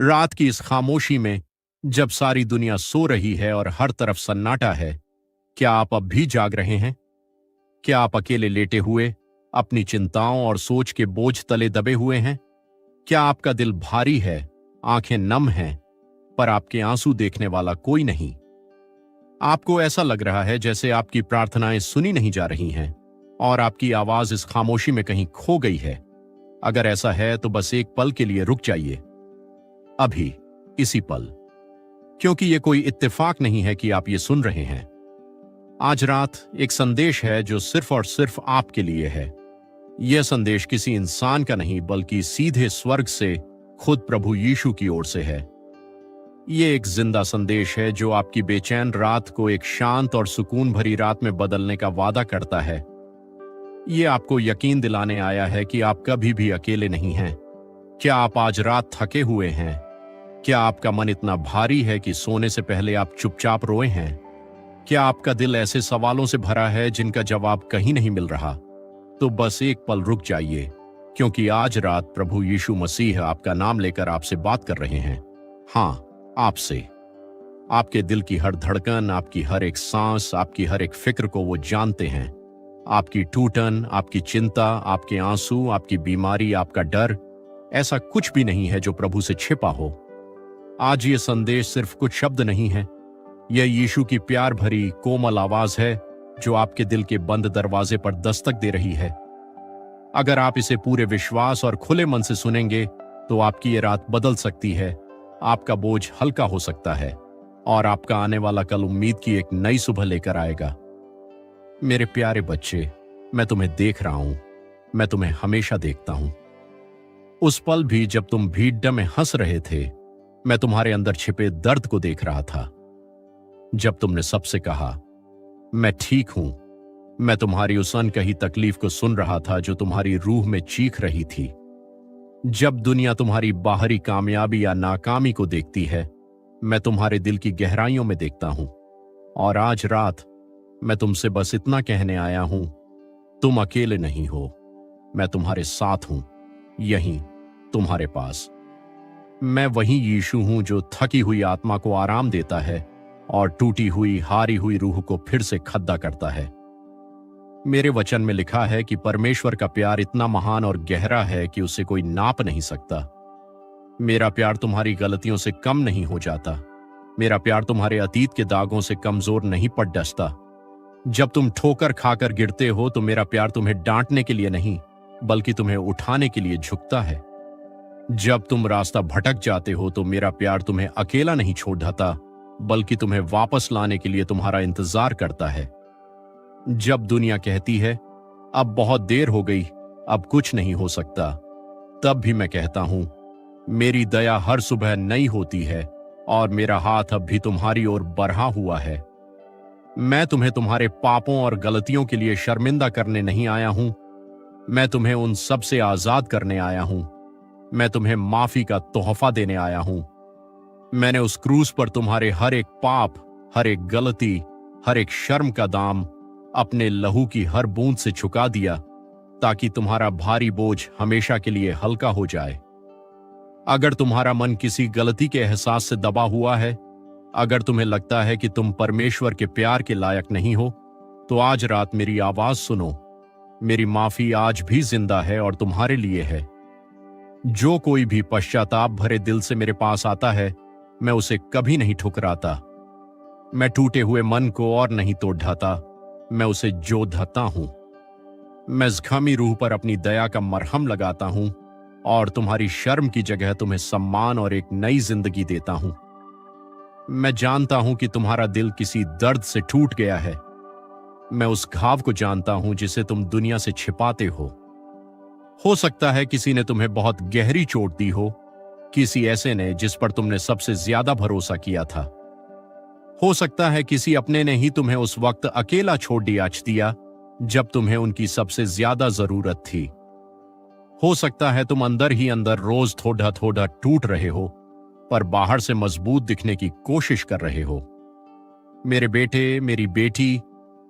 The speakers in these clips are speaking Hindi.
रात की इस खामोशी में, जब सारी दुनिया सो रही है और हर तरफ सन्नाटा है, क्या आप अब भी जाग रहे हैं? क्या आप अकेले लेटे हुए, अपनी चिंताओं और सोच के बोझ तले दबे हुए हैं? क्या आपका दिल भारी है, आंखें नम हैं, पर आपके आंसू देखने वाला कोई नहीं? आपको ऐसा लग रहा है जैसे आपकी प्रार्थनाएं सुनी नहीं जा रही हैं और आपकी आवाज इस खामोशी में कहीं खो गई है। अगर ऐसा है तो बस एक पल के लिए रुक जाइए, अभी, इसी पल, क्योंकि यह कोई इत्तेफाक नहीं है कि आप ये सुन रहे हैं। आज रात एक संदेश है जो सिर्फ और सिर्फ आपके लिए है। यह संदेश किसी इंसान का नहीं, बल्कि सीधे स्वर्ग से खुद प्रभु यीशु की ओर से है। यह एक जिंदा संदेश है जो आपकी बेचैन रात को एक शांत और सुकून भरी रात में बदलने का वादा करता है। यह आपको यकीन दिलाने आया है कि आप कभी भी अकेले नहीं हैं। क्या आप आज रात थके हुए हैं? क्या आपका मन इतना भारी है कि सोने से पहले आप चुपचाप रोए हैं? क्या आपका दिल ऐसे सवालों से भरा है जिनका जवाब कहीं नहीं मिल रहा? तो बस एक पल रुक जाइए, क्योंकि आज रात प्रभु यीशु मसीह आपका नाम लेकर आपसे बात कर रहे हैं। हाँ, आपसे। आपके दिल की हर धड़कन, आपकी हर एक सांस, आपकी हर एक फिक्र को वो जानते हैं। आपकी टूटन, आपकी चिंता, आपके आंसू, आपकी बीमारी, आपका डर, ऐसा कुछ भी नहीं है जो प्रभु से छिपा हो। आज ये संदेश सिर्फ कुछ शब्द नहीं है, यह यीशु की प्यार भरी कोमल आवाज है जो आपके दिल के बंद दरवाजे पर दस्तक दे रही है। अगर आप इसे पूरे विश्वास और खुले मन से सुनेंगे तो आपकी ये रात बदल सकती है, आपका बोझ हल्का हो सकता है और आपका आने वाला कल उम्मीद की एक नई सुबह लेकर आएगा। मेरे प्यारे बच्चे, मैं तुम्हें देख रहा हूं, मैं तुम्हें हमेशा देखता हूं। उस पल भी जब तुम भीड़ में हंस रहे थे, मैं तुम्हारे अंदर छिपे दर्द को देख रहा था। जब तुमने सबसे कहा, मैं ठीक हूं, मैं तुम्हारी उस अनकही तकलीफ को सुन रहा था जो तुम्हारी रूह में चीख रही थी। जब दुनिया तुम्हारी बाहरी कामयाबी या नाकामी को देखती है, मैं तुम्हारे दिल की गहराइयों में देखता हूं। और आज रात मैं तुमसे बस इतना कहने आया हूं, तुम अकेले नहीं हो, मैं तुम्हारे साथ हूं, यहीं तुम्हारे पास। मैं वही यीशु हूं जो थकी हुई आत्मा को आराम देता है और टूटी हुई, हारी हुई रूह को फिर से खद्दा करता है। मेरे वचन में लिखा है कि परमेश्वर का प्यार इतना महान और गहरा है कि उसे कोई नाप नहीं सकता। मेरा प्यार तुम्हारी गलतियों से कम नहीं हो जाता। मेरा प्यार तुम्हारे अतीत के दागों से कमजोर नहीं पड़ डसता। जब तुम ठोकर खाकर गिरते हो तो मेरा प्यार तुम्हें डांटने के लिए नहीं, बल्कि तुम्हें उठाने के लिए झुकता है। जब तुम रास्ता भटक जाते हो तो मेरा प्यार तुम्हें अकेला नहीं छोड़ जाता, बल्कि तुम्हें वापस लाने के लिए तुम्हारा इंतजार करता है। जब दुनिया कहती है, अब बहुत देर हो गई, अब कुछ नहीं हो सकता, तब भी मैं कहता हूं, मेरी दया हर सुबह नई होती है और मेरा हाथ अब भी तुम्हारी ओर बढ़ा हुआ है। मैं तुम्हें तुम्हारे पापों और गलतियों के लिए शर्मिंदा करने नहीं आया हूं, मैं तुम्हें उन सब से आजाद करने आया हूं। मैं तुम्हें माफी का तोहफा देने आया हूं। मैंने उस क्रूस पर तुम्हारे हर एक पाप, हर एक गलती, हर एक शर्म का दाम अपने लहू की हर बूंद से चुका दिया, ताकि तुम्हारा भारी बोझ हमेशा के लिए हल्का हो जाए। अगर तुम्हारा मन किसी गलती के एहसास से दबा हुआ है, अगर तुम्हें लगता है कि तुम परमेश्वर के प्यार के लायक नहीं हो, तो आज रात मेरी आवाज सुनो। मेरी माफी आज भी जिंदा है और तुम्हारे लिए है। जो कोई भी पश्चाताप भरे दिल से मेरे पास आता है, मैं उसे कभी नहीं ठुकराता। मैं टूटे हुए मन को और नहीं तोड़ ढाता, मैं उसे जोड़ता हूं। मैं जख्मी रूह पर अपनी दया का मरहम लगाता हूं और तुम्हारी शर्म की जगह तुम्हें सम्मान और एक नई जिंदगी देता हूं। मैं जानता हूं कि तुम्हारा दिल किसी दर्द से टूट गया है। मैं उस घाव को जानता हूं जिसे तुम दुनिया से छिपाते हो सकता है किसी ने तुम्हें बहुत गहरी चोट दी हो, किसी ऐसे ने जिस पर तुमने सबसे ज्यादा भरोसा किया था। हो सकता है किसी अपने ने ही तुम्हें उस वक्त अकेला छोड़ दिया जब तुम्हें उनकी सबसे ज्यादा जरूरत थी। हो सकता है तुम अंदर ही अंदर रोज थोड़ा थोड़ा टूट रहे हो, पर बाहर से मजबूत दिखने की कोशिश कर रहे हो। मेरे बेटे, मेरी बेटी,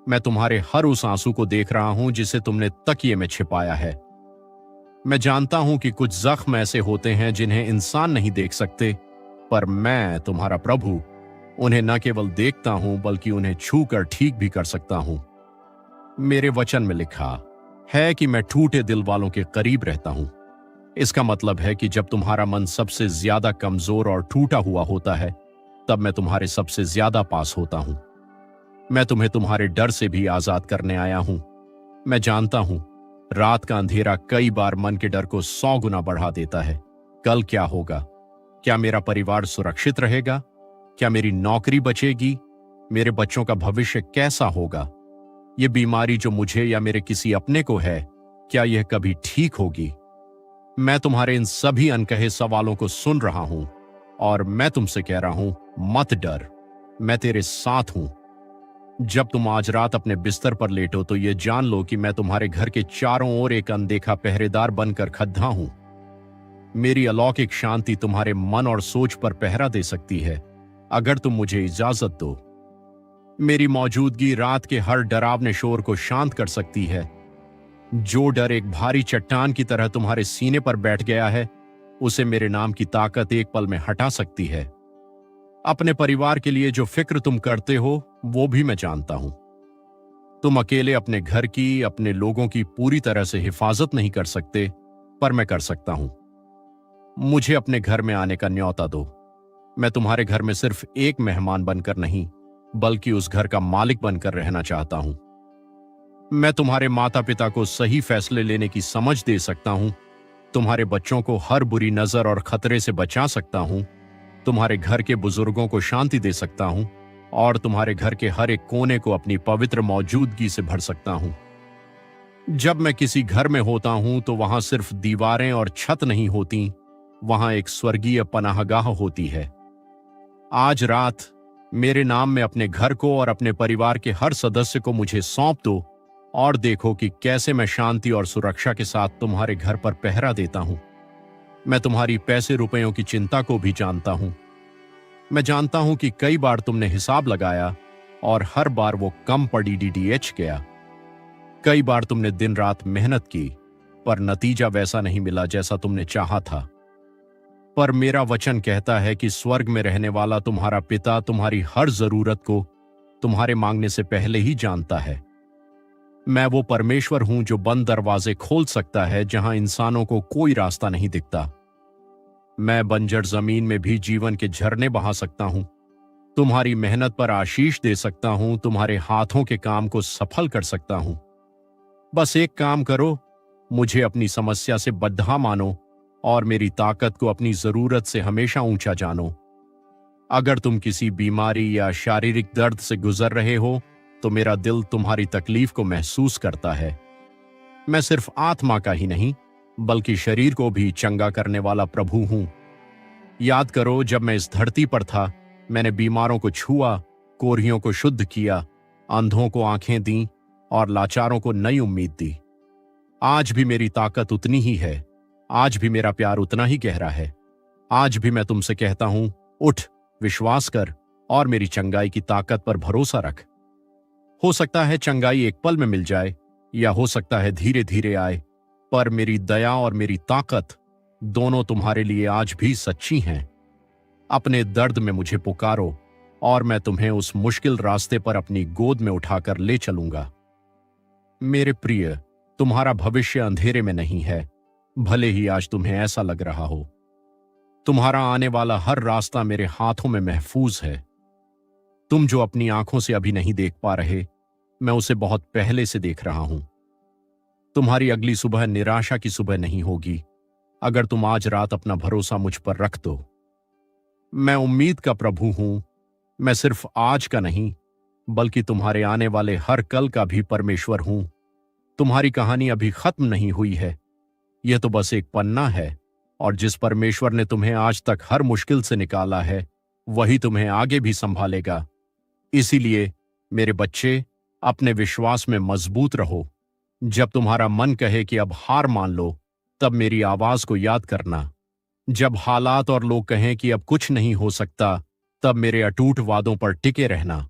मैं तुम्हारे हर उस आंसू को देख रहा हूं जिसे तुमने तकिए में छिपाया है। मैं जानता हूं कि कुछ जख्म ऐसे होते हैं जिन्हें इंसान नहीं देख सकते, पर मैं तुम्हारा प्रभु उन्हें न केवल देखता हूं बल्कि उन्हें छू कर ठीक भी कर सकता हूं। मेरे वचन में लिखा है कि मैं टूटे दिल वालों के करीब रहता हूं। इसका मतलब है कि जब तुम्हारा मन सबसे ज्यादा कमजोर और टूटा हुआ होता है, तब मैं तुम्हारे सबसे ज्यादा पास होता हूं। मैं तुम्हें तुम्हारे डर से भी आजाद करने आया हूं। मैं जानता हूं रात का अंधेरा कई बार मन के डर को 100 गुना बढ़ा देता है। कल क्या होगा? क्या मेरा परिवार सुरक्षित रहेगा? क्या मेरी नौकरी बचेगी? मेरे बच्चों का भविष्य कैसा होगा? ये बीमारी जो मुझे या मेरे किसी अपने को है, क्या यह कभी ठीक होगी? मैं तुम्हारे इन सभी अनकहे सवालों को सुन रहा हूं और मैं तुमसे कह रहा हूं, मत डर, मैं तेरे साथ हूं। जब तुम आज रात अपने बिस्तर पर लेटो तो यह जान लो कि मैं तुम्हारे घर के चारों ओर एक अनदेखा पहरेदार बनकर खड़ा हूं। मेरी अलौकिक शांति तुम्हारे मन और सोच पर पहरा दे सकती है, अगर तुम मुझे इजाजत दो। मेरी मौजूदगी रात के हर डरावने शोर को शांत कर सकती है। जो डर एक भारी चट्टान की तरह तुम्हारे सीने पर बैठ गया है, उसे मेरे नाम की ताकत एक पल में हटा सकती है। अपने परिवार के लिए जो फिक्र तुम करते हो, वो भी मैं जानता हूं। तुम अकेले अपने घर की, अपने लोगों की पूरी तरह से हिफाजत नहीं कर सकते, पर मैं कर सकता हूं। मुझे अपने घर में आने का न्योता दो। मैं तुम्हारे घर में सिर्फ एक मेहमान बनकर नहीं, बल्कि उस घर का मालिक बनकर रहना चाहता हूं। मैं तुम्हारे माता पिता को सही फैसले लेने की समझ दे सकता हूं, तुम्हारे बच्चों को हर बुरी नजर और खतरे से बचा सकता हूं, तुम्हारे घर के बुजुर्गों को शांति दे सकता हूं और तुम्हारे घर के हर एक कोने को अपनी पवित्र मौजूदगी से भर सकता हूं। जब मैं किसी घर में होता हूं तो वहां सिर्फ दीवारें और छत नहीं होती, वहां एक स्वर्गीय पनाहगाह होती है। आज रात मेरे नाम में अपने घर को और अपने परिवार के हर सदस्य को मुझे सौंप दो और देखो कि कैसे मैं शांति और सुरक्षा के साथ तुम्हारे घर पर पहरा देता हूं। मैं तुम्हारी पैसे रुपयों की चिंता को भी जानता हूं। मैं जानता हूं कि कई बार तुमने हिसाब लगाया और हर बार वो कम पड़ी डीडीएच गया। कई बार तुमने दिन रात मेहनत की, पर नतीजा वैसा नहीं मिला जैसा तुमने चाहा था। पर मेरा वचन कहता है कि स्वर्ग में रहने वाला तुम्हारा पिता तुम्हारी हर जरूरत को तुम्हारे मांगने से पहले ही जानता है। मैं वो परमेश्वर हूं जो बंद दरवाजे खोल सकता है जहां इंसानों को कोई रास्ता नहीं दिखता। मैं बंजर जमीन में भी जीवन के झरने बहा सकता हूं। तुम्हारी मेहनत पर आशीष दे सकता हूं, तुम्हारे हाथों के काम को सफल कर सकता हूं। बस एक काम करो, मुझे अपनी समस्या से बद्धा मानो और मेरी ताकत को अपनी जरूरत से हमेशा ऊंचा जानो। अगर तुम किसी बीमारी या शारीरिक दर्द से गुजर रहे हो, तो मेरा दिल तुम्हारी तकलीफ को महसूस करता है। मैं सिर्फ आत्मा का ही नहीं, बल्कि शरीर को भी चंगा करने वाला प्रभु हूं। याद करो, जब मैं इस धरती पर था, मैंने बीमारों को छुआ, कोढ़ियों को शुद्ध किया, अंधों को आंखें दी और लाचारों को नई उम्मीद दी। आज भी मेरी ताकत उतनी ही है, आज भी मेरा प्यार उतना ही गहरा है। आज भी मैं तुमसे कहता हूं, उठ, विश्वास कर और मेरी चंगाई की ताकत पर भरोसा रख। हो सकता है चंगाई एक पल में मिल जाए, या हो सकता है धीरे धीरे आए, पर मेरी दया और मेरी ताकत दोनों तुम्हारे लिए आज भी सच्ची हैं। अपने दर्द में मुझे पुकारो और मैं तुम्हें उस मुश्किल रास्ते पर अपनी गोद में उठाकर ले चलूंगा। मेरे प्रिय, तुम्हारा भविष्य अंधेरे में नहीं है, भले ही आज तुम्हें ऐसा लग रहा हो। तुम्हारा आने वाला हर रास्ता मेरे हाथों में महफूज है। तुम जो अपनी आंखों से अभी नहीं देख पा रहे, मैं उसे बहुत पहले से देख रहा हूं। तुम्हारी अगली सुबह निराशा की सुबह नहीं होगी, अगर तुम आज रात अपना भरोसा मुझ पर रख दो। मैं उम्मीद का प्रभु हूं। मैं सिर्फ आज का नहीं, बल्कि तुम्हारे आने वाले हर कल का भी परमेश्वर हूं। तुम्हारी कहानी अभी खत्म नहीं हुई है, यह तो बस एक पन्ना है, और जिस परमेश्वर ने तुम्हें आज तक हर मुश्किल से निकाला है, वही तुम्हें आगे भी संभालेगा। इसीलिए मेरे बच्चे, अपने विश्वास में मजबूत रहो। जब तुम्हारा मन कहे कि अब हार मान लो, तब मेरी आवाज को याद करना। जब हालात और लोग कहें कि अब कुछ नहीं हो सकता, तब मेरे अटूट वादों पर टिके रहना।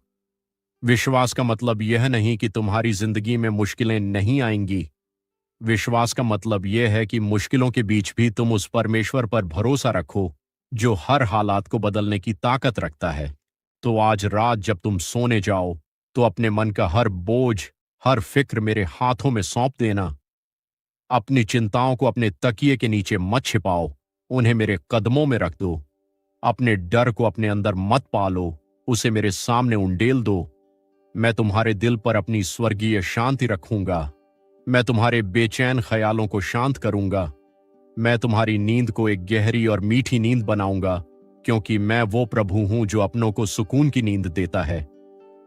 विश्वास का मतलब यह नहीं कि तुम्हारी जिंदगी में मुश्किलें नहीं आएंगी। विश्वास का मतलब यह है कि मुश्किलों के बीच भी तुम उस परमेश्वर पर भरोसा रखो जो हर हालात को बदलने की ताकत रखता है। तो आज रात जब तुम सोने जाओ तो अपने मन का हर बोझ, हर फिक्र मेरे हाथों में सौंप देना। अपनी चिंताओं को अपने तकिए के नीचे मत छिपाओ, उन्हें मेरे कदमों में रख दो। अपने डर को अपने अंदर मत पालो, उसे मेरे सामने उंडेल दो। मैं तुम्हारे दिल पर अपनी स्वर्गीय शांति रखूंगा। मैं तुम्हारे बेचैन ख्यालों को शांत करूंगा। मैं तुम्हारी नींद को एक गहरी और मीठी नींद बनाऊंगा, क्योंकि मैं वो प्रभु हूं जो अपनों को सुकून की नींद देता है।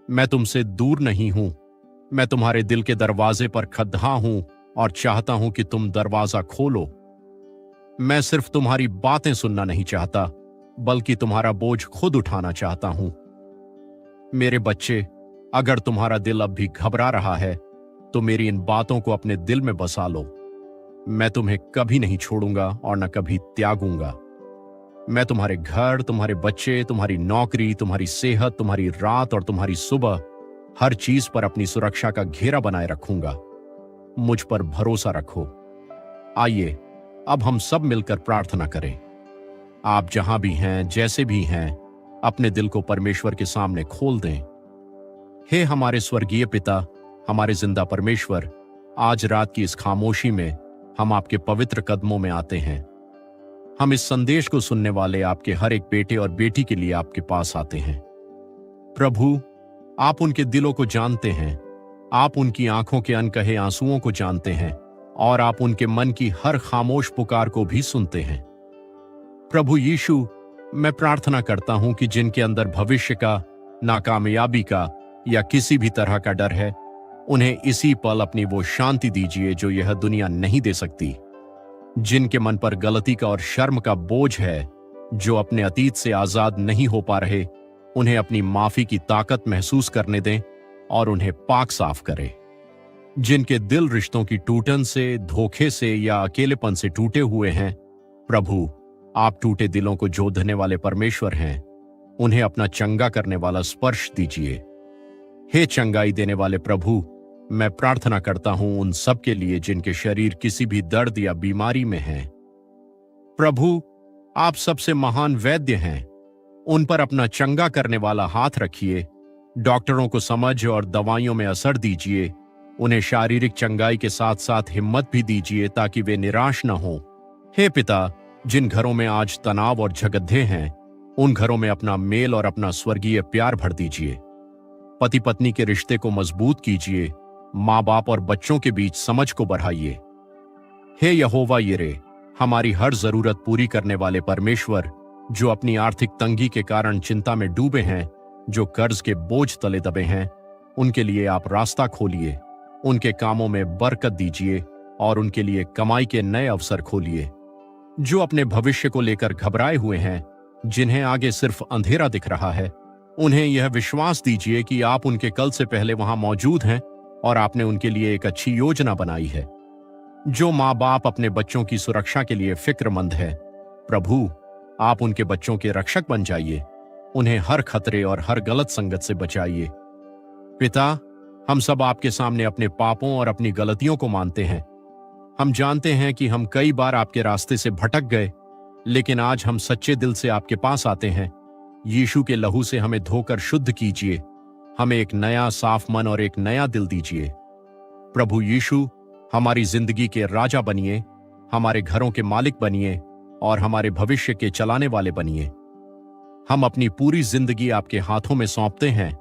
मैं तुमसे दूर नहीं हूं। मैं तुम्हारे दिल के दरवाजे पर खद्धा हूं और चाहता हूं कि तुम दरवाजा खोलो। मैं सिर्फ तुम्हारी बातें सुनना नहीं चाहता, बल्कि तुम्हारा बोझ खुद उठाना चाहता हूं। मेरे बच्चे, अगर तुम्हारा दिल अब भी घबरा रहा है तो मेरी इन बातों को अपने दिल में बसा लो। मैं तुम्हें कभी नहीं छोड़ूंगा और न कभी त्यागूंगा। मैं तुम्हारे घर, तुम्हारे बच्चे, तुम्हारी नौकरी, तुम्हारी सेहत, तुम्हारी रात और तुम्हारी सुबह, हर चीज पर अपनी सुरक्षा का घेरा बनाए रखूंगा। मुझ पर भरोसा रखो। आइए अब हम सब मिलकर प्रार्थना करें। आप जहां भी हैं, जैसे भी हैं, अपने दिल को परमेश्वर के सामने खोल दें। हे हमारे स्वर्गीय पिता, हमारे जिंदा परमेश्वर, आज रात की इस खामोशी में हम आपके पवित्र कदमों में आते हैं। हम इस संदेश को सुनने वाले आपके हर एक बेटे और बेटी के लिए आपके पास आते हैं। प्रभु, आप उनके दिलों को जानते हैं। आप उनकी आंखों के अनकहे आंसुओं को जानते हैं और आप उनके मन की हर खामोश पुकार को भी सुनते हैं। प्रभु यीशु, मैं प्रार्थना करता हूं कि जिनके अंदर भविष्य का, नाकामयाबी का या किसी भी तरह का डर है, उन्हें इसी पल अपनी वो शांति दीजिए जो यह दुनिया नहीं दे सकती। जिनके मन पर गलती का और शर्म का बोझ है, जो अपने अतीत से आजाद नहीं हो पा रहे, उन्हें अपनी माफी की ताकत महसूस करने दें और उन्हें पाक साफ करें। जिनके दिल रिश्तों की टूटन से, धोखे से या अकेलेपन से टूटे हुए हैं, प्रभु, आप टूटे दिलों को जोड़ने वाले परमेश्वर हैं। उन्हें अपना चंगा करने वाला स्पर्श दीजिए। हे चंगाई देने वाले प्रभु, मैं प्रार्थना करता हूं उन सब के लिए जिनके शरीर किसी भी दर्द या बीमारी में हैं। प्रभु, आप सबसे महान वैद्य हैं। उन पर अपना चंगा करने वाला हाथ रखिए। डॉक्टरों को समझ और दवाइयों में असर दीजिए। उन्हें शारीरिक चंगाई के साथ साथ हिम्मत भी दीजिए ताकि वे निराश न हों। हे पिता, जिन घरों में आज तनाव और झगड़े हैं, उन घरों में अपना मेल और अपना स्वर्गीय प्यार भर दीजिए। पति पत्नी के रिश्ते को मजबूत कीजिए। माँ बाप और बच्चों के बीच समझ को बढ़ाइए। हे यहोवा यिरे, हमारी हर जरूरत पूरी करने वाले परमेश्वर, जो अपनी आर्थिक तंगी के कारण चिंता में डूबे हैं, जो कर्ज के बोझ तले दबे हैं, उनके लिए आप रास्ता खोलिए। उनके कामों में बरकत दीजिए और उनके लिए कमाई के नए अवसर खोलिए। जो अपने भविष्य को लेकर घबराए हुए हैं, जिन्हें आगे सिर्फ अंधेरा दिख रहा है, उन्हें यह विश्वास दीजिए कि आप उनके कल से पहले वहां मौजूद हैं और आपने उनके लिए एक अच्छी योजना बनाई है। जो माँ बाप अपने बच्चों की सुरक्षा के लिए फिक्रमंद है, प्रभु, आप उनके बच्चों के रक्षक बन जाइए। उन्हें हर खतरे और हर गलत संगत से बचाइए। पिता, हम सब आपके सामने अपने पापों और अपनी गलतियों को मानते हैं। हम जानते हैं कि हम कई बार आपके रास्ते से भटक गए, लेकिन आज हम सच्चे दिल से आपके पास आते हैं। यीशु के लहू से हमें धोकर शुद्ध कीजिए। हमें एक नया साफ मन और एक नया दिल दीजिए। प्रभु यीशु, हमारी जिंदगी के राजा बनिए, हमारे घरों के मालिक बनिए और हमारे भविष्य के चलाने वाले बनिए। हम अपनी पूरी जिंदगी आपके हाथों में सौंपते हैं।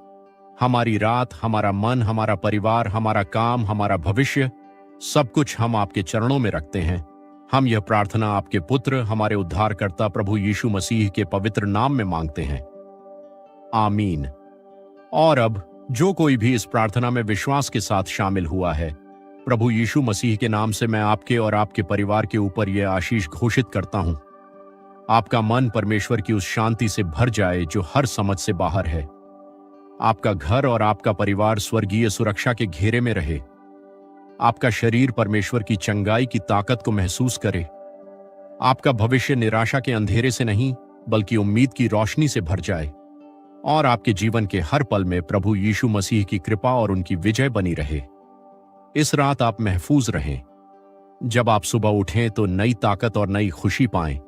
हमारी रात, हमारा मन, हमारा परिवार, हमारा काम, हमारा भविष्य, सब कुछ हम आपके चरणों में रखते हैं। हम यह प्रार्थना आपके पुत्र, हमारे उद्धारकर्ता प्रभु यीशु मसीह के पवित्र नाम में मांगते हैं। आमीन। और अब जो कोई भी इस प्रार्थना में विश्वास के साथ शामिल हुआ है, प्रभु यीशु मसीह के नाम से मैं आपके और आपके परिवार के ऊपर यह आशीष घोषित करता हूं। आपका मन परमेश्वर की उस शांति से भर जाए जो हर समझ से बाहर है। आपका घर और आपका परिवार स्वर्गीय सुरक्षा के घेरे में रहे। आपका शरीर परमेश्वर की चंगाई की ताकत को महसूस करे। आपका भविष्य निराशा के अंधेरे से नहीं, बल्कि उम्मीद की रोशनी से भर जाए। और आपके जीवन के हर पल में प्रभु यीशु मसीह की कृपा और उनकी विजय बनी रहे। इस रात आप महफूज रहें। जब आप सुबह उठें तो नई ताकत और नई खुशी पाएं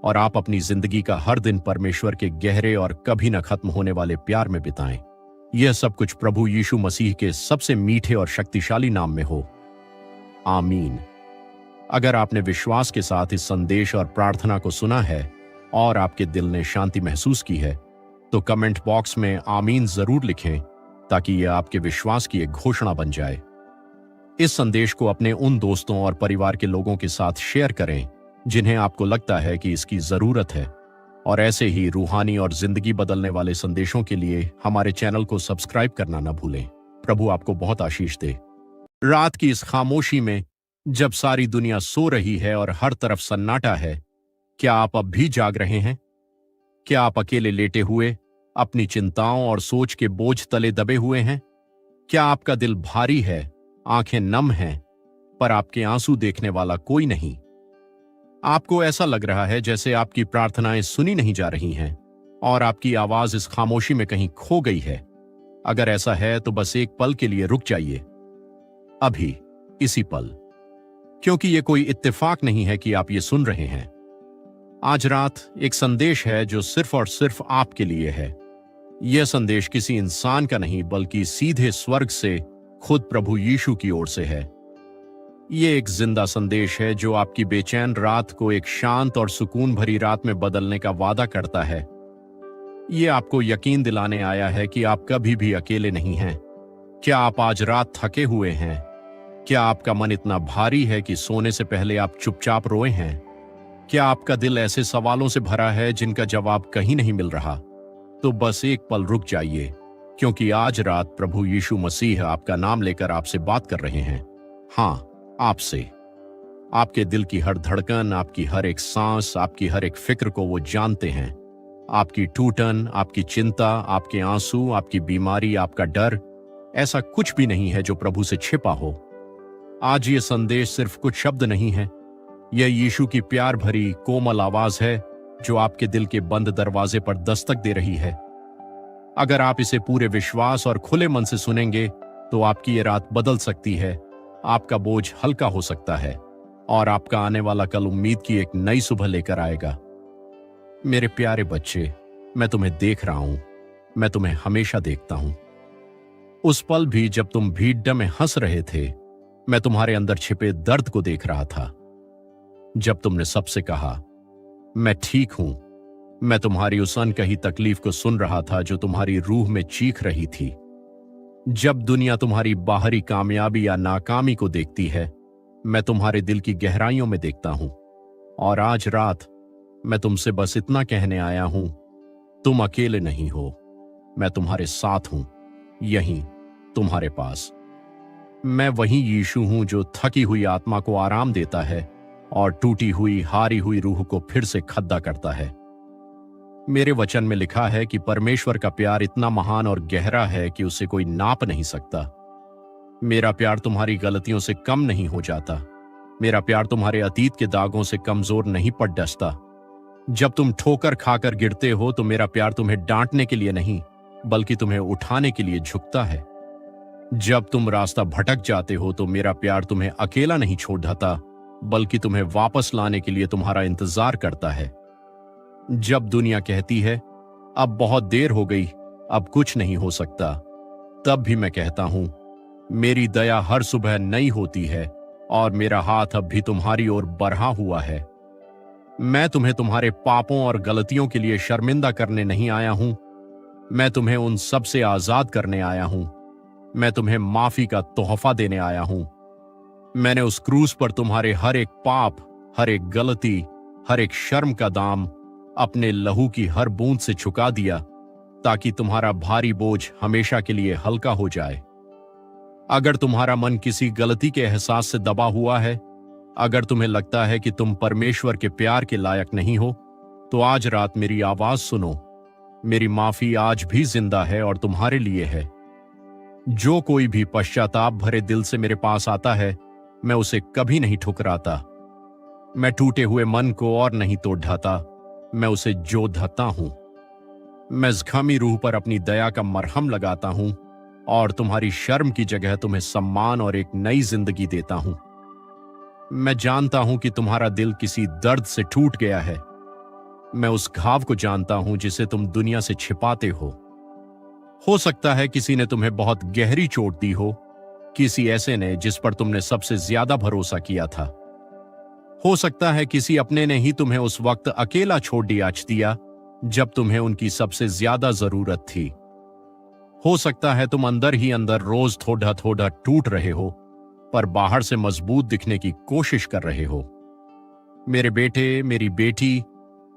और आप अपनी जिंदगी का हर दिन परमेश्वर के गहरे और कभी न खत्म होने वाले प्यार में बिताएं। यह सब कुछ प्रभु यीशु मसीह के सबसे मीठे और शक्तिशाली नाम में हो। आमीन। अगर आपने विश्वास के साथ इस संदेश और प्रार्थना को सुना है और आपके दिल ने शांति महसूस की है, तो कमेंट बॉक्स में आमीन जरूर लिखें, ताकि यह आपके विश्वास की एक घोषणा बन जाए। इस संदेश को अपने उन दोस्तों और परिवार के लोगों के साथ शेयर करें जिन्हें आपको लगता है कि इसकी जरूरत है, और ऐसे ही रूहानी और जिंदगी बदलने वाले संदेशों के लिए हमारे चैनल को सब्सक्राइब करना न भूलें। प्रभु आपको बहुत आशीष दे। रात की इस खामोशी में, जब सारी दुनिया सो रही है और हर तरफ सन्नाटा है, क्या आप अब भी जाग रहे हैं? क्या आप अकेले लेटे हुए अपनी चिंताओं और सोच के बोझ तले दबे हुए हैं? क्या आपका दिल भारी है, आंखें नम हैं, पर आपके आंसू देखने वाला कोई नहीं? आपको ऐसा लग रहा है जैसे आपकी प्रार्थनाएं सुनी नहीं जा रही हैं और आपकी आवाज इस खामोशी में कहीं खो गई है। अगर ऐसा है तो बस एक पल के लिए रुक जाइए, अभी, इसी पल, क्योंकि यह कोई इत्तेफाक नहीं है कि आप ये सुन रहे हैं। आज रात एक संदेश है जो सिर्फ और सिर्फ आपके लिए है। यह संदेश किसी इंसान का नहीं, बल्कि सीधे स्वर्ग से खुद प्रभु यीशु की ओर से है। यह एक जिंदा संदेश है जो आपकी बेचैन रात को एक शांत और सुकून भरी रात में बदलने का वादा करता है। यह आपको यकीन दिलाने आया है कि आप कभी भी अकेले नहीं हैं। क्या आप आज रात थके हुए हैं? क्या आपका मन इतना भारी है कि सोने से पहले आप चुपचाप रोए हैं? क्या आपका दिल ऐसे सवालों से भरा है जिनका जवाब कहीं नहीं मिल रहा? तो बस एक पल रुक जाइए, क्योंकि आज रात प्रभु यीशु मसीह आपका नाम लेकर आपसे बात कर रहे हैं। हाँ, आपसे। आपके दिल की हर धड़कन, आपकी हर एक सांस, आपकी हर एक फिक्र को वो जानते हैं। आपकी टूटन, आपकी चिंता, आपके आंसू, आपकी बीमारी, आपका डर, ऐसा कुछ भी नहीं है जो प्रभु से छिपा हो। आज ये संदेश सिर्फ कुछ शब्द नहीं है, यह यीशु की प्यार भरी कोमल आवाज है जो आपके दिल के बंद दरवाजे पर दस्तक दे रही है। अगर आप इसे पूरे विश्वास और खुले मन से सुनेंगे तो आपकी ये रात बदल सकती है, आपका बोझ हल्का हो सकता है और आपका आने वाला कल उम्मीद की एक नई सुबह लेकर आएगा। मेरे प्यारे बच्चे, मैं तुम्हें देख रहा हूं, मैं तुम्हें हमेशा देखता हूं। उस पल भी जब तुम भीड़ में हंस रहे थे, मैं तुम्हारे अंदर छिपे दर्द को देख रहा था। जब तुमने सबसे कहा, मैं ठीक हूं, मैं तुम्हारी उस अनकही तकलीफ को सुन रहा था जो तुम्हारी रूह में चीख रही थी। जब दुनिया तुम्हारी बाहरी कामयाबी या नाकामी को देखती है, मैं तुम्हारे दिल की गहराइयों में देखता हूं। और आज रात मैं तुमसे बस इतना कहने आया हूं, तुम अकेले नहीं हो, मैं तुम्हारे साथ हूं, यहीं तुम्हारे पास। मैं वही यीशु हूं जो थकी हुई आत्मा को आराम देता है और टूटी हुई, हारी हुई रूह को फिर से खद्दा करता है। मेरे वचन में लिखा है कि परमेश्वर का प्यार इतना महान और गहरा है कि उसे कोई नाप नहीं सकता। मेरा प्यार तुम्हारी गलतियों से कम नहीं हो जाता। मेरा प्यार तुम्हारे अतीत के दागों से कमजोर नहीं पड़ डसता। जब तुम ठोकर खाकर गिरते हो तो मेरा प्यार तुम्हें डांटने के लिए नहीं, बल्कि तुम्हें उठाने के लिए झुकता है। जब तुम रास्ता भटक जाते हो तो मेरा प्यार तुम्हें अकेला नहीं छोड़ देता, बल्कि तुम्हें वापस लाने के लिए तुम्हारा इंतजार करता है। जब दुनिया कहती है, अब बहुत देर हो गई, अब कुछ नहीं हो सकता, तब भी मैं कहता हूं, मेरी दया हर सुबह नई होती है और मेरा हाथ अब भी तुम्हारी ओर बढ़ा हुआ है। मैं तुम्हें तुम्हारे पापों और गलतियों के लिए शर्मिंदा करने नहीं आया हूं, मैं तुम्हें उन सब से आजाद करने आया हूं। मैं तुम्हें माफी का तोहफा देने आया हूं। मैंने उस क्रूस पर तुम्हारे हर एक पाप, हर एक गलती, हर एक शर्म का दाम अपने लहू की हर बूंद से चुका दिया, ताकि तुम्हारा भारी बोझ हमेशा के लिए हल्का हो जाए। अगर तुम्हारा मन किसी गलती के एहसास से दबा हुआ है, अगर तुम्हें लगता है कि तुम परमेश्वर के प्यार के लायक नहीं हो, तो आज रात मेरी आवाज सुनो। मेरी माफी आज भी जिंदा है और तुम्हारे लिए है। जो कोई भी पश्चाताप भरे दिल से मेरे पास आता है, मैं उसे कभी नहीं ठुकराता। मैं टूटे हुए मन को और नहीं तोड़ ढाता, मैं उसे जो धता हूं। मैं जख्मी रूह पर अपनी दया का मरहम लगाता हूं और तुम्हारी शर्म की जगह तुम्हें सम्मान और एक नई जिंदगी देता हूं। मैं जानता हूं कि तुम्हारा दिल किसी दर्द से टूट गया है। मैं उस घाव को जानता हूं जिसे तुम दुनिया से छिपाते हो। हो सकता है किसी ने तुम्हें बहुत गहरी चोट दी हो, किसी ऐसे ने जिस पर तुमने सबसे ज्यादा भरोसा किया था। हो सकता है किसी अपने ने ही तुम्हें उस वक्त अकेला छोड़ दिया जब तुम्हें उनकी सबसे ज्यादा जरूरत थी। हो सकता है तुम अंदर ही अंदर रोज थोड़ा थोड़ा टूट रहे हो, पर बाहर से मजबूत दिखने की कोशिश कर रहे हो। मेरे बेटे, मेरी बेटी,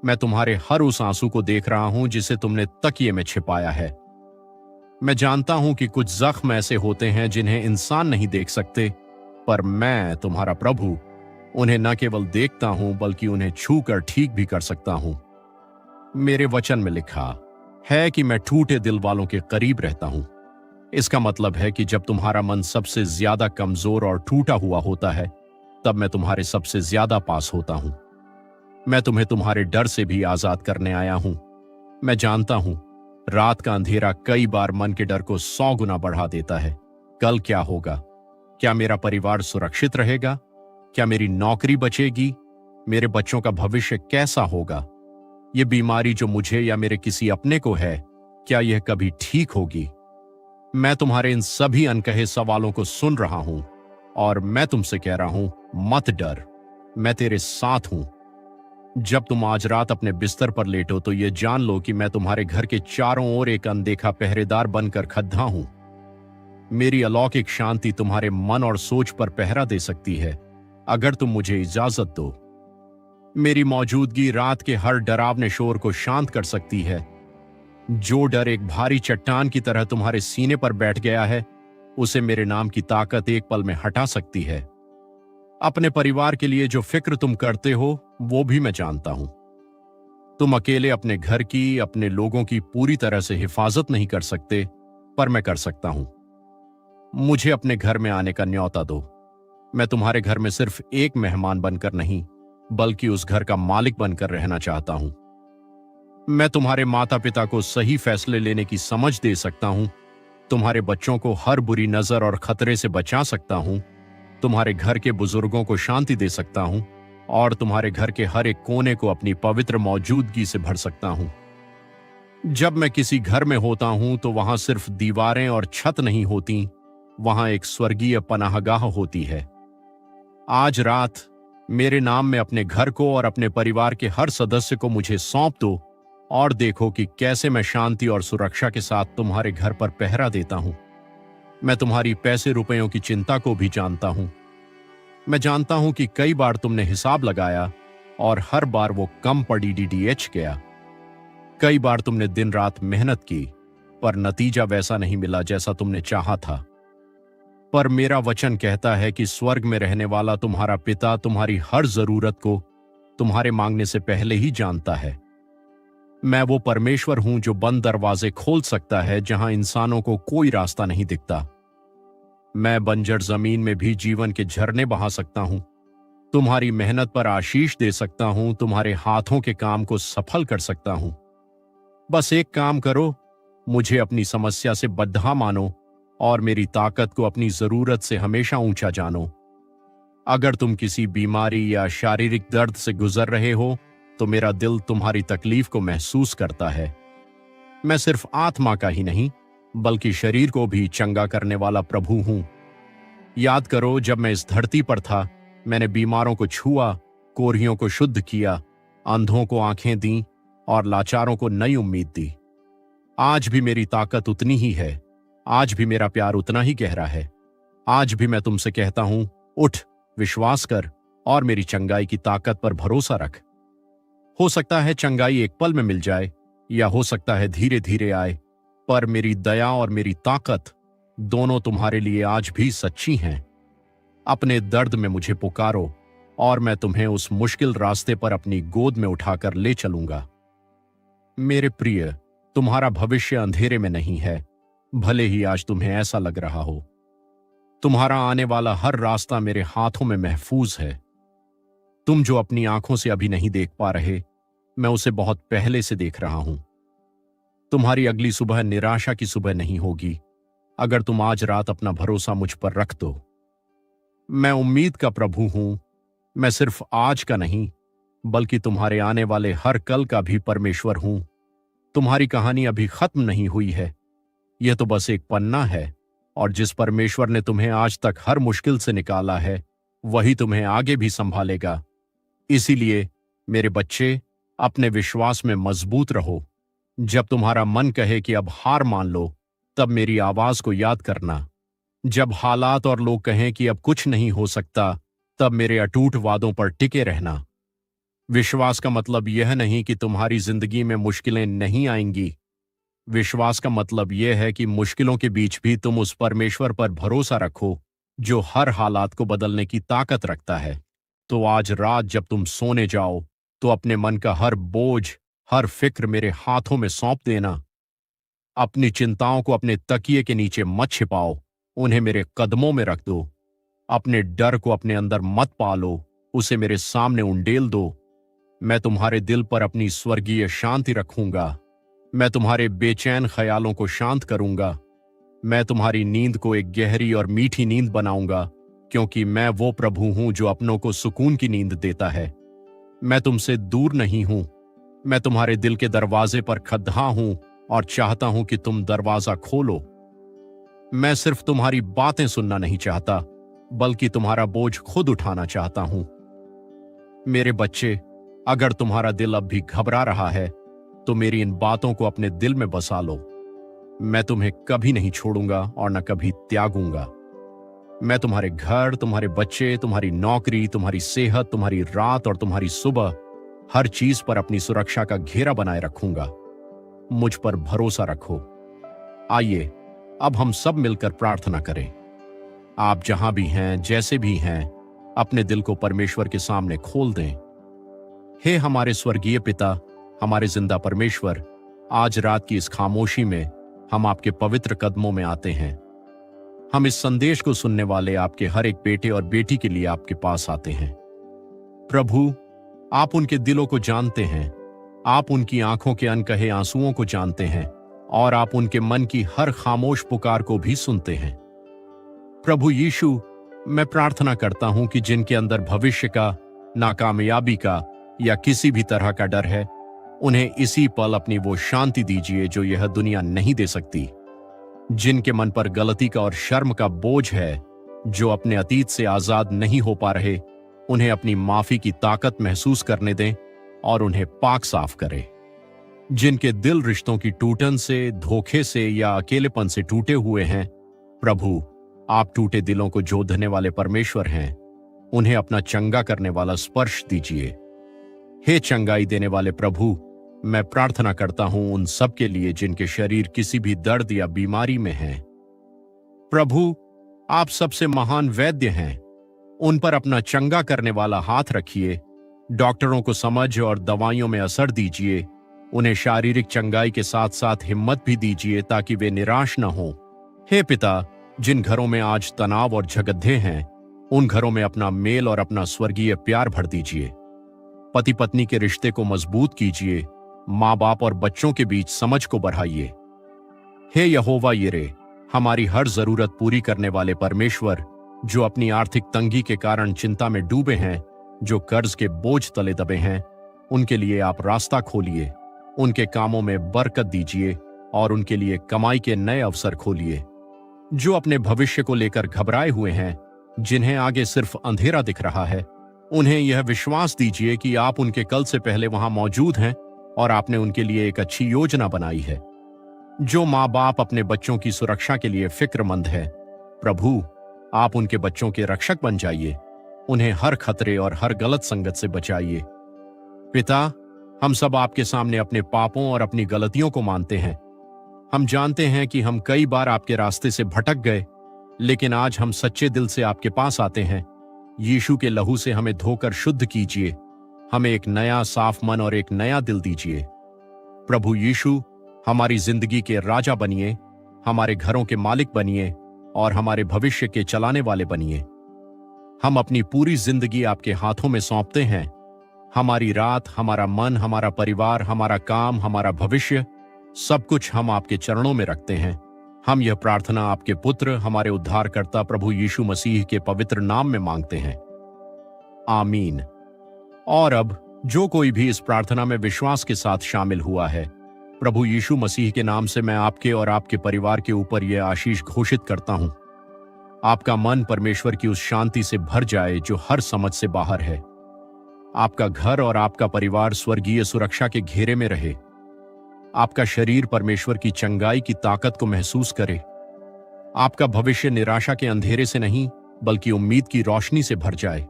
मैं तुम्हारे हर उस आंसू को देख रहा हूं जिसे तुमने तकिए में छिपाया है। मैं जानता हूं कि कुछ जख्म ऐसे होते हैं जिन्हें इंसान नहीं देख सकते, पर मैं तुम्हारा प्रभु उन्हें न केवल देखता हूं बल्कि उन्हें छू कर ठीक भी कर सकता हूं। मेरे वचन में लिखा है कि मैं टूटे दिल वालों के करीब रहता हूं। इसका मतलब है कि जब तुम्हारा मन सबसे ज्यादा कमजोर और टूटा हुआ होता है, तब मैं तुम्हारे सबसे ज्यादा पास होता हूं। मैं तुम्हें तुम्हारे डर से भी आजाद करने आया हूं। मैं जानता हूं रात का अंधेरा कई बार मन के डर को 100 गुना बढ़ा देता है। कल क्या होगा? क्या मेरा परिवार सुरक्षित रहेगा? क्या मेरी नौकरी बचेगी? मेरे बच्चों का भविष्य कैसा होगा? ये बीमारी जो मुझे या मेरे किसी अपने को है, क्या यह कभी ठीक होगी? मैं तुम्हारे इन सभी अनकहे सवालों को सुन रहा हूं और मैं तुमसे कह रहा हूं, मत डर, मैं तेरे साथ हूं। जब तुम आज रात अपने बिस्तर पर लेटो तो यह जान लो कि मैं तुम्हारे घर के चारों ओर एक अनदेखा पहरेदार बनकर खड़ा हूं। मेरी अलौकिक शांति तुम्हारे मन और सोच पर पहरा दे सकती है, अगर तुम मुझे इजाजत दो। मेरी मौजूदगी रात के हर डरावने शोर को शांत कर सकती है। जो डर एक भारी चट्टान की तरह तुम्हारे सीने पर बैठ गया है, उसे मेरे नाम की ताकत एक पल में हटा सकती है। अपने परिवार के लिए जो फिक्र तुम करते हो, वो भी मैं जानता हूं। तुम अकेले अपने घर की, अपने लोगों की पूरी तरह से हिफाजत नहीं कर सकते, पर मैं कर सकता हूं। मुझे अपने घर में आने का न्योता दो। मैं तुम्हारे घर में सिर्फ एक मेहमान बनकर नहीं, बल्कि उस घर का मालिक बनकर रहना चाहता हूं। मैं तुम्हारे माता पिता को सही फैसले लेने की समझ दे सकता हूं, तुम्हारे बच्चों को हर बुरी नजर और खतरे से बचा सकता हूं, तुम्हारे घर के बुजुर्गों को शांति दे सकता हूं और तुम्हारे घर के हर एक कोने को अपनी पवित्र मौजूदगी से भर सकता हूं। जब मैं किसी घर में होता हूं तो वहां सिर्फ दीवारें और छत नहीं होती, वहां एक स्वर्गीय पनाहगाह होती है। आज रात मेरे नाम में अपने घर को और अपने परिवार के हर सदस्य को मुझे सौंप दो और देखो कि कैसे मैं शांति और सुरक्षा के साथ तुम्हारे घर पर पहरा देता हूं। मैं तुम्हारी पैसे रुपयों की चिंता को भी जानता हूं। मैं जानता हूं कि कई बार तुमने हिसाब लगाया और हर बार वो कम पड़ी डीडीएच गया। कई बार तुमने दिन रात मेहनत की, पर नतीजा वैसा नहीं मिला जैसा तुमने चाहा था। पर मेरा वचन कहता है कि स्वर्ग में रहने वाला तुम्हारा पिता तुम्हारी हर जरूरत को तुम्हारे मांगने से पहले ही जानता है। मैं वो परमेश्वर हूं जो बंद दरवाजे खोल सकता है जहां इंसानों को कोई रास्ता नहीं दिखता। मैं बंजर जमीन में भी जीवन के झरने बहा सकता हूं, तुम्हारी मेहनत पर आशीष दे सकता हूं, तुम्हारे हाथों के काम को सफल कर सकता हूं। बस एक काम करो, मुझे अपनी समस्या से बद्धा मानो और मेरी ताकत को अपनी जरूरत से हमेशा ऊंचा जानो। अगर तुम किसी बीमारी या शारीरिक दर्द से गुजर रहे हो तो मेरा दिल तुम्हारी तकलीफ को महसूस करता है। मैं सिर्फ आत्मा का ही नहीं, बल्कि शरीर को भी चंगा करने वाला प्रभु हूं। याद करो, जब मैं इस धरती पर था, मैंने बीमारों को छुआ, कोढ़ियों को शुद्ध किया, अंधों को आंखें दी और लाचारों को नई उम्मीद दी। आज भी मेरी ताकत उतनी ही है, आज भी मेरा प्यार उतना ही गहरा है। आज भी मैं तुमसे कहता हूं, उठ, विश्वास कर और मेरी चंगाई की ताकत पर भरोसा रख। हो सकता है चंगाई एक पल में मिल जाए, या हो सकता है धीरे धीरे आए, पर मेरी दया और मेरी ताकत दोनों तुम्हारे लिए आज भी सच्ची हैं। अपने दर्द में मुझे पुकारो और मैं तुम्हें उस मुश्किल रास्ते पर अपनी गोद में उठाकर ले चलूंगा। मेरे प्रिय, तुम्हारा भविष्य अंधेरे में नहीं है, भले ही आज तुम्हें ऐसा लग रहा हो। तुम्हारा आने वाला हर रास्ता मेरे हाथों में महफूज है। तुम जो अपनी आंखों से अभी नहीं देख पा रहे, मैं उसे बहुत पहले से देख रहा हूं। तुम्हारी अगली सुबह निराशा की सुबह नहीं होगी, अगर तुम आज रात अपना भरोसा मुझ पर रख दो। मैं उम्मीद का प्रभु हूं मैं सिर्फ आज का नहीं, बल्कि तुम्हारे आने वाले हर कल का भी परमेश्वर हूं। तुम्हारी कहानी अभी खत्म नहीं हुई है। यह तो बस एक पन्ना है, और जिस परमेश्वर ने तुम्हें आज तक हर मुश्किल से निकाला है, वही तुम्हें आगे भी संभालेगा। इसीलिए मेरे बच्चे, अपने विश्वास में मजबूत रहो। जब तुम्हारा मन कहे कि अब हार मान लो, तब मेरी आवाज को याद करना। जब हालात और लोग कहें कि अब कुछ नहीं हो सकता, तब मेरे अटूट वादों पर टिके रहना। विश्वास का मतलब यह नहीं कि तुम्हारी जिंदगी में मुश्किलें नहीं आएंगी। विश्वास का मतलब यह है कि मुश्किलों के बीच भी तुम उस परमेश्वर पर भरोसा रखो, जो हर हालात को बदलने की ताकत रखता है। तो आज रात जब तुम सोने जाओ, तो अपने मन का हर बोझ, हर फिक्र मेरे हाथों में सौंप देना। अपनी चिंताओं को अपने तकिए के नीचे मत छिपाओ, उन्हें मेरे कदमों में रख दो। अपने डर को अपने अंदर मत पालो, उसे मेरे सामने उंडेल दो। मैं तुम्हारे दिल पर अपनी स्वर्गीय शांति रखूंगा। मैं तुम्हारे बेचैन ख्यालों को शांत करूंगा। मैं तुम्हारी नींद को एक गहरी और मीठी नींद बनाऊंगा, क्योंकि मैं वो प्रभु हूं जो अपनों को सुकून की नींद देता है। मैं तुमसे दूर नहीं हूं। मैं तुम्हारे दिल के दरवाजे पर खड़ा हूं और चाहता हूं कि तुम दरवाजा खोलो। मैं सिर्फ तुम्हारी बातें सुनना नहीं चाहता, बल्कि तुम्हारा बोझ खुद उठाना चाहता हूं। मेरे बच्चे, अगर तुम्हारा दिल अब भी घबरा रहा है, तो मेरी इन बातों को अपने दिल में बसा लो। मैं तुम्हें कभी नहीं छोड़ूंगा और न कभी त्यागूंगा। मैं तुम्हारे घर, तुम्हारे बच्चे, तुम्हारी नौकरी, तुम्हारी सेहत, तुम्हारी रात और तुम्हारी सुबह, हर चीज पर अपनी सुरक्षा का घेरा बनाए रखूंगा। मुझ पर भरोसा रखो। आइए, अब हम सब मिलकर प्रार्थना करें। आप जहां भी हैं, जैसे भी हैं, अपने दिल को परमेश्वर के सामने खोल दें। हे हमारे स्वर्गीय पिता, हमारे जिंदा परमेश्वर, आज रात की इस खामोशी में हम आपके पवित्र कदमों में आते हैं। हम इस संदेश को सुनने वाले आपके हर एक बेटे और बेटी के लिए आपके पास आते हैं। प्रभु, आप उनके दिलों को जानते हैं। आप उनकी आंखों के अनकहे आंसुओं को जानते हैं, और आप उनके मन की हर खामोश पुकार को भी सुनते हैं। प्रभु यीशु, मैं प्रार्थना करता हूं कि जिनके अंदर भविष्य का, नाकामयाबी का या किसी भी तरह का डर है, उन्हें इसी पल अपनी वो शांति दीजिए जो यह दुनिया नहीं दे सकती। जिनके मन पर गलती का और शर्म का बोझ है, जो अपने अतीत से आजाद नहीं हो पा रहे, उन्हें अपनी माफी की ताकत महसूस करने दें और उन्हें पाक साफ करें। जिनके दिल रिश्तों की टूटन से, धोखे से या अकेलेपन से टूटे हुए हैं, प्रभु, आप टूटे दिलों को जोड़ने वाले परमेश्वर हैं। उन्हें अपना चंगा करने वाला स्पर्श दीजिए। हे चंगाई देने वाले प्रभु, मैं प्रार्थना करता हूं उन सब के लिए जिनके शरीर किसी भी दर्द या बीमारी में हैं। प्रभु, आप सबसे महान वैद्य हैं। उन पर अपना चंगा करने वाला हाथ रखिए। डॉक्टरों को समझ और दवाइयों में असर दीजिए। उन्हें शारीरिक चंगाई के साथ साथ हिम्मत भी दीजिए, ताकि वे निराश न हो। हे पिता, जिन घरों में आज तनाव और झगड़े हैं, उन घरों में अपना मेल और अपना स्वर्गीय प्यार भर दीजिए। पति पत्नी के रिश्ते को मजबूत कीजिए। माँ बाप और बच्चों के बीच समझ को बढ़ाइए। हे यहोवा यिरे, हमारी हर जरूरत पूरी करने वाले परमेश्वर, जो अपनी आर्थिक तंगी के कारण चिंता में डूबे हैं, जो कर्ज के बोझ तले दबे हैं, उनके लिए आप रास्ता खोलिए। उनके कामों में बरकत दीजिए और उनके लिए कमाई के नए अवसर खोलिए। जो अपने भविष्य को लेकर घबराए हुए हैं, जिन्हें आगे सिर्फ अंधेरा दिख रहा है, उन्हें यह विश्वास दीजिए कि आप उनके कल से पहले वहां मौजूद हैं और आपने उनके लिए एक अच्छी योजना बनाई है। जो माँ बाप अपने बच्चों की सुरक्षा के लिए फिक्रमंद है, प्रभु, आप उनके बच्चों के रक्षक बन जाइए। उन्हें हर खतरे और हर गलत संगत से बचाइए। पिता, हम सब आपके सामने अपने पापों और अपनी गलतियों को मानते हैं। हम जानते हैं कि हम कई बार आपके रास्ते से भटक गए, लेकिन आज हम सच्चे दिल से आपके पास आते हैं। यीशु के लहू से हमें धोकर शुद्ध कीजिए। हमें एक नया साफ मन और एक नया दिल दीजिए। प्रभु यीशु, हमारी जिंदगी के राजा बनिए, हमारे घरों के मालिक बनिए और हमारे भविष्य के चलाने वाले बनिए। हम अपनी पूरी जिंदगी आपके हाथों में सौंपते हैं। हमारी रात, हमारा मन, हमारा परिवार, हमारा काम, हमारा भविष्य, सब कुछ हम आपके चरणों में रखते हैं। हम यह प्रार्थना आपके पुत्र, हमारे उद्धारकर्ता प्रभु यीशु मसीह के पवित्र नाम में मांगते हैं। आमीन। और अब जो कोई भी इस प्रार्थना में विश्वास के साथ शामिल हुआ है, प्रभु यीशु मसीह के नाम से मैं आपके और आपके परिवार के ऊपर यह आशीष घोषित करता हूं। आपका मन परमेश्वर की उस शांति से भर जाए जो हर समझ से बाहर है। आपका घर और आपका परिवार स्वर्गीय सुरक्षा के घेरे में रहे। आपका शरीर परमेश्वर की चंगाई की ताकत को महसूस करे। आपका भविष्य निराशा के अंधेरे से नहीं बल्कि उम्मीद की रोशनी से भर जाए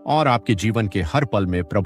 और आपके जीवन के हर पल में प्रभु